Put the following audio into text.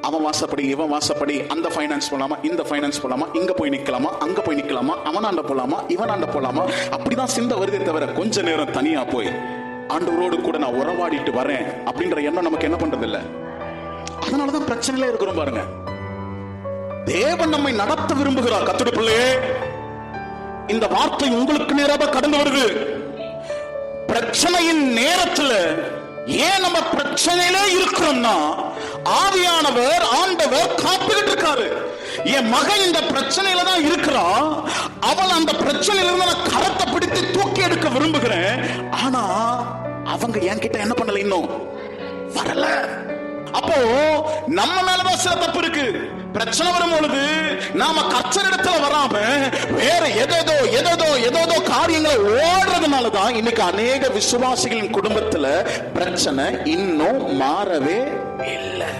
அவன் வாசப்படி இவன் வாசப்படி, அந்த ஃபைனான்ஸ் போலாமா இந்த ஃபைனான்ஸ் போலாமா, இங்க போய் நிக்கலாமா அங்க போய் நிக்கலாமா, அவனாண்ட போலாமா இவனாண்ட போலாமா, அப்படிதான் சிந்தை வருதே தவிர கொஞ்ச நேரம் தனியா போய் ஆண்டவரோடு கூட நான் உறவாடிட்டு வரேன் அப்படின்ற எண்ணம் நமக்கு என்ன பண்றது இல்ல. அதனாலதான் பிரச்சனையில இருக்கிறோம் பாருங்க. தேவன் நம்மை நடத்த விரும்புகிறார். கர்த்தருடைய பிள்ளையே, இந்த வார்த்தை உங்களுக்கு நேராக கடந்து வருது. பிரச்சனையின் நேரத்துல ஏன் நம்ம பிரச்சனையில இருக்கிறோம்னா, ஆவியானவர் ஆண்டவர் காத்துக்கிட்டு இருக்காரு. என் மகன் இந்த பிரச்சனையில தான் இருக்கிறான், அவள் அந்த பிரச்சனையில இருந்து நான் கரத்தை பிடித்து தூக்கி எடுக்க விரும்புகிறேன். ஆனா அவங்க என்கிட்ட என்ன பண்ணல, இன்னும் வரல. அப்போ நம்ம மேலதான் சில தப்பு இருக்கு. பிரச்சனை வரும் பொழுது நாம கர்த்தரிடத்துல வராம வேற ஏதோ காரியங்களை ஓடுறதுனாலதான் இன்னைக்கு அநேக விசுவாசிகளின் குடும்பத்துல பிரச்சனை இன்னும் மாறவே இல்லை.